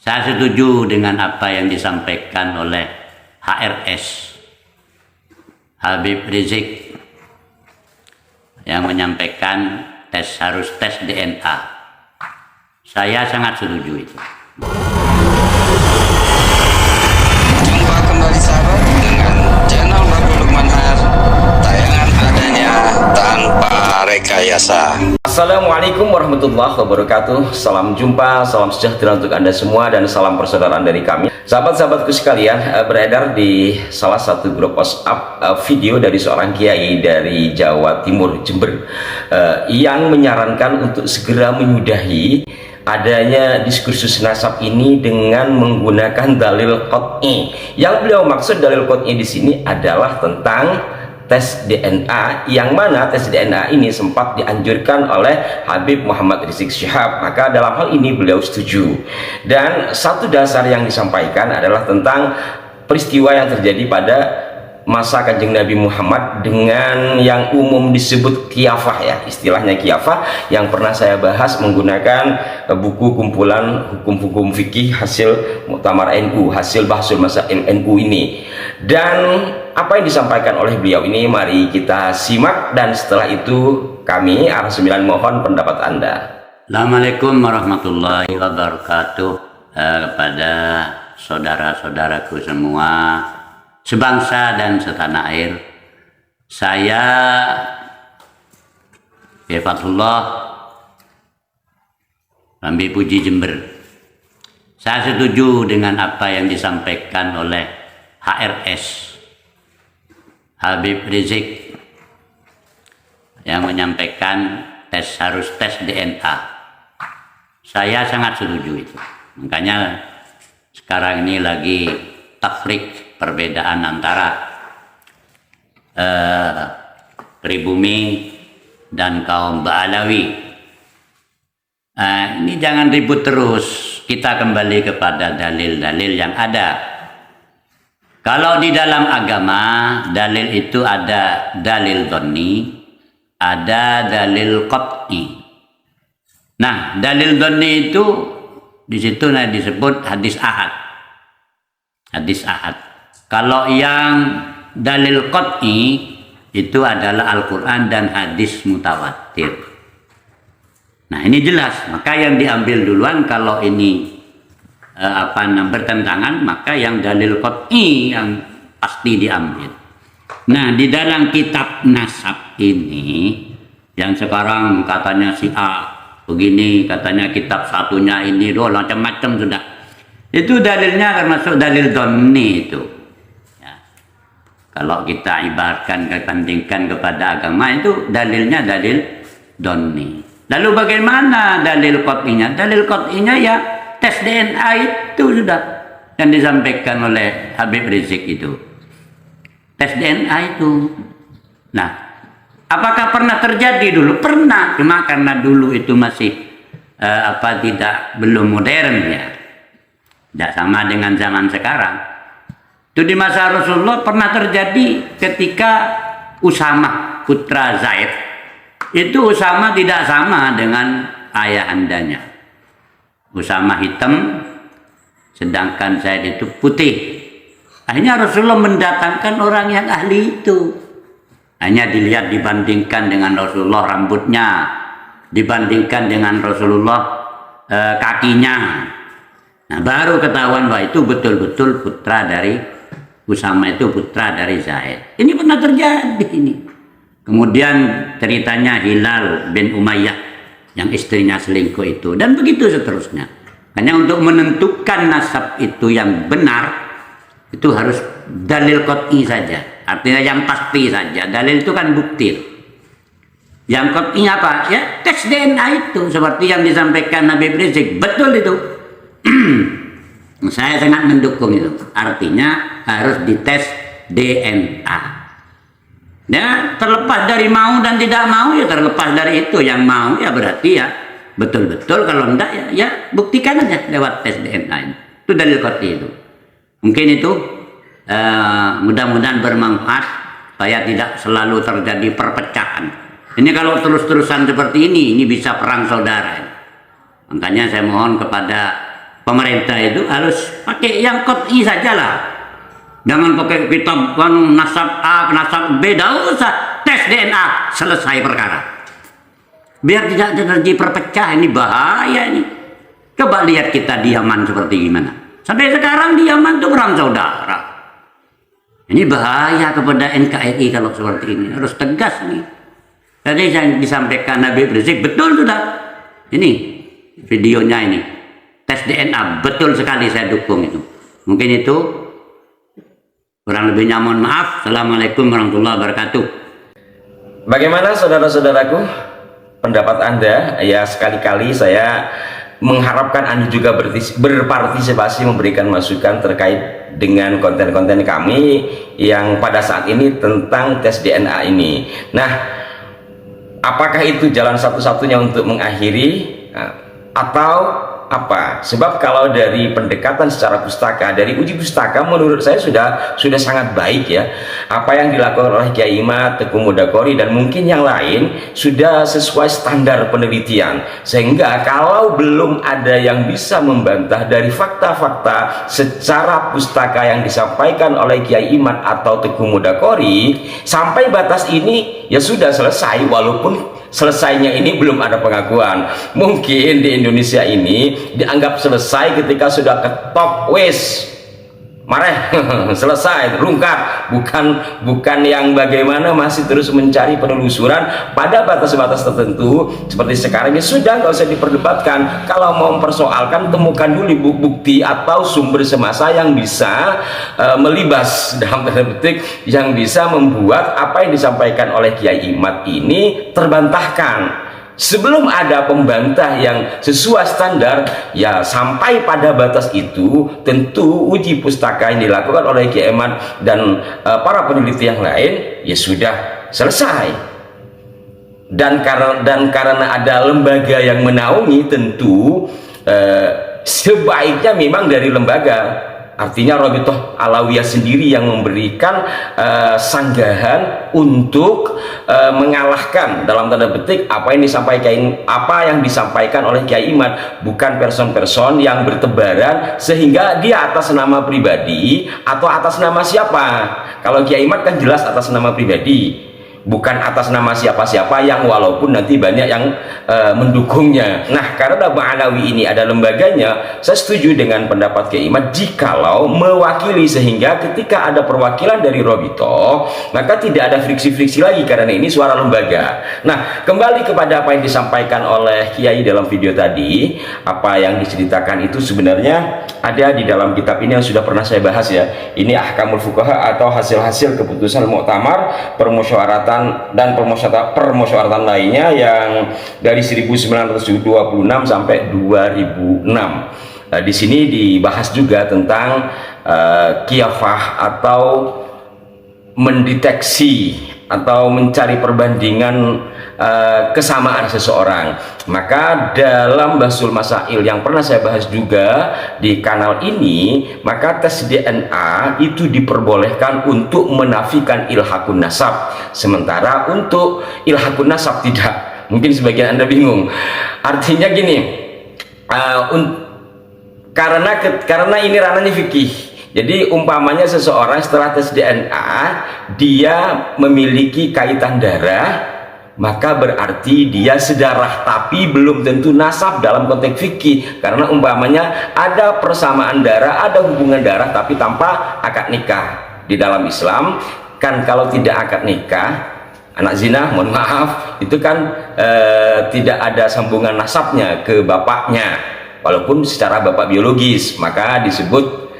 Saya setuju dengan apa yang disampaikan oleh HRS Habib Rizik yang menyampaikan harus tes DNA. Saya sangat setuju itu. Jumpa kembali sahabat dengan channel Babu Lukman Har, tayangan adanya tanpa rekayasa. Assalamualaikum warahmatullahi wabarakatuh. Salam jumpa, salam sejahtera untuk Anda semua dan salam persaudaraan dari kami. Sahabat-sahabatku sekalian, beredar di salah satu grup WhatsApp video dari seorang kiai dari Jawa Timur, Jember, yang menyarankan untuk segera menyudahi adanya diskursus nasab ini dengan menggunakan dalil qot'i. Yang beliau maksud dalil qot'i di sini adalah tentang tes DNA, yang mana tes DNA ini sempat dianjurkan oleh Habib Muhammad Rizik Syihab. Maka dalam hal ini beliau setuju. Dan satu dasar yang disampaikan adalah tentang peristiwa yang terjadi pada masa Kanjeng Nabi Muhammad dengan yang umum disebut khilafah, ya, istilahnya khilafah, yang pernah saya bahas menggunakan buku kumpulan hukum-hukum fikih hasil Muktamar NU, hasil Bahsul Masail NU ini. Dan apa yang disampaikan oleh beliau ini mari kita simak, dan setelah itu kami Arah 9 mohon pendapat Anda. Assalamualaikum warahmatullahi wabarakatuh. Kepada saudara-saudaraku semua sebangsa dan setanah air, saya Fatullah Rambi Puji Jember. Saya setuju dengan apa yang disampaikan oleh HRS Habib Rizik yang menyampaikan harus tes DNA. Saya sangat setuju itu. Makanya sekarang ini lagi tafrik, perbedaan antara pribumi dan kaum Ba'alawi. Ini jangan ribut terus. Kita kembali kepada dalil-dalil yang ada. Kalau di dalam agama, dalil itu ada dalil dhonni, ada dalil qat'i. Nah, dalil dhonni itu di situ disebut hadis ahad. Hadis ahad. Kalau yang dalil qat'i itu adalah Al-Quran dan hadis mutawatir. Nah, ini jelas. Maka yang diambil duluan kalau ini bertentangan, maka yang dalil qat'i yang pasti diambil. Nah, di dalam kitab nasab ini yang sekarang katanya si A begini, katanya kitab satunya ini macam-macam sudah. Itu dalilnya termasuk dalil dhonni itu. Ya. Kalau kita ibaratkan, bandingkan kepada agama, itu dalilnya dalil dhonni. Lalu bagaimana dalil qat'inya? Dalil qat'inya ya tes DNA itu sudah yang disampaikan oleh Habib Rizik itu. Tes DNA itu. Nah, apakah pernah terjadi dulu? Pernah, cuma karena dulu itu masih belum modern, ya. Tidak sama dengan zaman sekarang. Itu di masa Rasulullah pernah terjadi ketika Usama putra Zaid. Itu Usama tidak sama dengan ayahandanya. Usama hitam, sedangkan Zaid itu putih. Akhirnya Rasulullah mendatangkan orang yang ahli itu. Hanya dilihat, dibandingkan dengan Rasulullah rambutnya, dibandingkan dengan Rasulullah kakinya. Nah, baru ketahuan bahwa itu betul-betul putra dari Usama, itu putra dari Zaid. Ini pernah terjadi ini. Kemudian ceritanya Hilal bin Umayyah yang istrinya selingkuh itu, dan begitu seterusnya. Hanya untuk menentukan nasab itu yang benar, itu harus dalil qat'i saja. Artinya yang pasti saja. Dalil itu kan bukti. Yang qat'i apa? Ya tes DNA itu, seperti yang disampaikan Habib Rizik. Betul itu. Saya sangat mendukung itu. Artinya harus dites DNA. Ya, terlepas dari mau dan tidak mau, ya terlepas dari itu. Yang mau ya berarti ya betul-betul, kalau enggak ya buktikan aja lewat tes DNA. Itu dalil qat'i itu. Mungkin itu mudah-mudahan bermanfaat supaya tidak selalu terjadi perpecahan. Ini kalau terus-terusan seperti ini bisa perang saudara. Makanya saya mohon kepada pemerintah itu harus pakai yang qat'i saja lah. Jangan pakai kitab nasab A, nasab B, tidak usah. Tes DNA, selesai perkara. Biar tidak terjadi perpecah, ini bahaya ini. Coba lihat kita di Yaman seperti gimana. Sampai sekarang di Yaman itu perang saudara. Ini bahaya kepada NKRI kalau seperti ini. Harus tegas nih. Tadi yang disampaikan Nabi Rizik, betul sudah. Ini videonya ini. Tes DNA, betul sekali saya dukung itu. Mungkin itu. Kurang lebihnya mohon maaf. Assalamualaikum warahmatullahi wabarakatuh. Bagaimana saudara-saudaraku pendapat Anda? Ya, sekali-kali saya mengharapkan Anda juga berpartisipasi memberikan masukan terkait dengan konten-konten kami yang pada saat ini tentang tes DNA ini. Nah, apakah itu jalan satu-satunya untuk mengakhiri atau apa? Sebab kalau dari pendekatan secara pustaka, dari uji pustaka menurut saya sudah sangat baik ya. Apa yang dilakukan oleh Kiai Imad, Teguh Mudakori dan mungkin yang lain sudah sesuai standar penelitian. Sehingga kalau belum ada yang bisa membantah dari fakta-fakta secara pustaka yang disampaikan oleh Kiai Imad atau Teguh Mudakori, sampai batas ini ya sudah selesai, walaupun selesainya ini belum ada pengakuan. Mungkin di Indonesia ini dianggap selesai ketika sudah ketok wis mareh selesai rungkap, bukan yang bagaimana masih terus mencari penelusuran pada batas-batas tertentu seperti sekarang. Ini sudah nggak usah diperdebatkan. Kalau mau mempersoalkan, temukan dulu bukti atau sumber semasa yang bisa melibas dalam tanda petik, yang bisa membuat apa yang disampaikan oleh Kiai Imad ini terbantahkan. Sebelum ada pembantah yang sesuai standar, ya sampai pada batas itu tentu uji pustaka yang dilakukan oleh Kiai Imad dan para peneliti yang lain ya sudah selesai. Dan karena ada lembaga yang menaungi, tentu sebaiknya memang dari lembaga. Artinya Rabithah Alawiyah sendiri yang memberikan sanggahan untuk mengalahkan dalam tanda petik apa yang disampaikan oleh Kiai Imad, bukan person-person yang bertebaran sehingga dia atas nama pribadi atau atas nama siapa. Kalau Kiai Imad kan jelas atas nama pribadi, bukan atas nama siapa-siapa yang walaupun nanti banyak yang mendukungnya. Nah, karena Ba'alawi ini ada lembaganya, saya setuju dengan pendapat Kiai Imad jikalau mewakili, sehingga ketika ada perwakilan dari Rabithah maka tidak ada friksi-friksi lagi karena ini suara lembaga. Nah, kembali kepada apa yang disampaikan oleh Kiai dalam video tadi, apa yang diceritakan itu sebenarnya ada di dalam kitab ini yang sudah pernah saya bahas ya. Ini Ahkamul Fuqaha atau hasil-hasil keputusan Muktamar, permusyawaratan dan permusyawaratan lainnya yang dari 1926 sampai 2006. Di sini dibahas juga tentang khilafah atau mendeteksi atau mencari perbandingan kesamaan seseorang. Maka dalam Bahsul Masail yang pernah saya bahas juga di kanal ini, maka tes DNA itu diperbolehkan untuk menafikan ilhaqun nasab, sementara untuk ilhaqun nasab tidak. Mungkin sebagian Anda bingung. Artinya gini, karena ini ranahnya fikih. Jadi umpamanya seseorang setelah tes DNA dia memiliki kaitan darah, maka berarti dia sedarah, tapi belum tentu nasab dalam konteks fikih. Karena umpamanya ada persamaan darah, ada hubungan darah tapi tanpa akad nikah. Di dalam Islam kan kalau tidak akad nikah, anak zina, mohon maaf, itu kan tidak ada sambungan nasabnya ke bapaknya, walaupun secara bapak biologis, maka disebut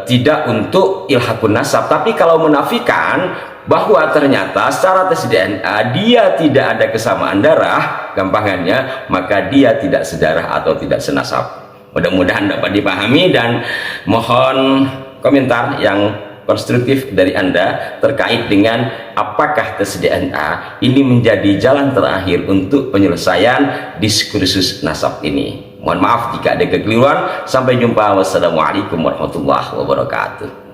tidak untuk ilhaqun nasab. Tapi kalau menafikan bahwa ternyata secara tes DNA dia tidak ada kesamaan darah, gampangannya, maka dia tidak sedarah atau tidak senasab. Mudah-mudahan dapat dipahami, dan mohon komentar yang konstruktif dari Anda terkait dengan apakah tes DNA ini menjadi jalan terakhir untuk penyelesaian diskursus nasab ini. Mohon maaf jika ada kekeliruan. Sampai jumpa. Wassalamualaikum warahmatullahi wabarakatuh.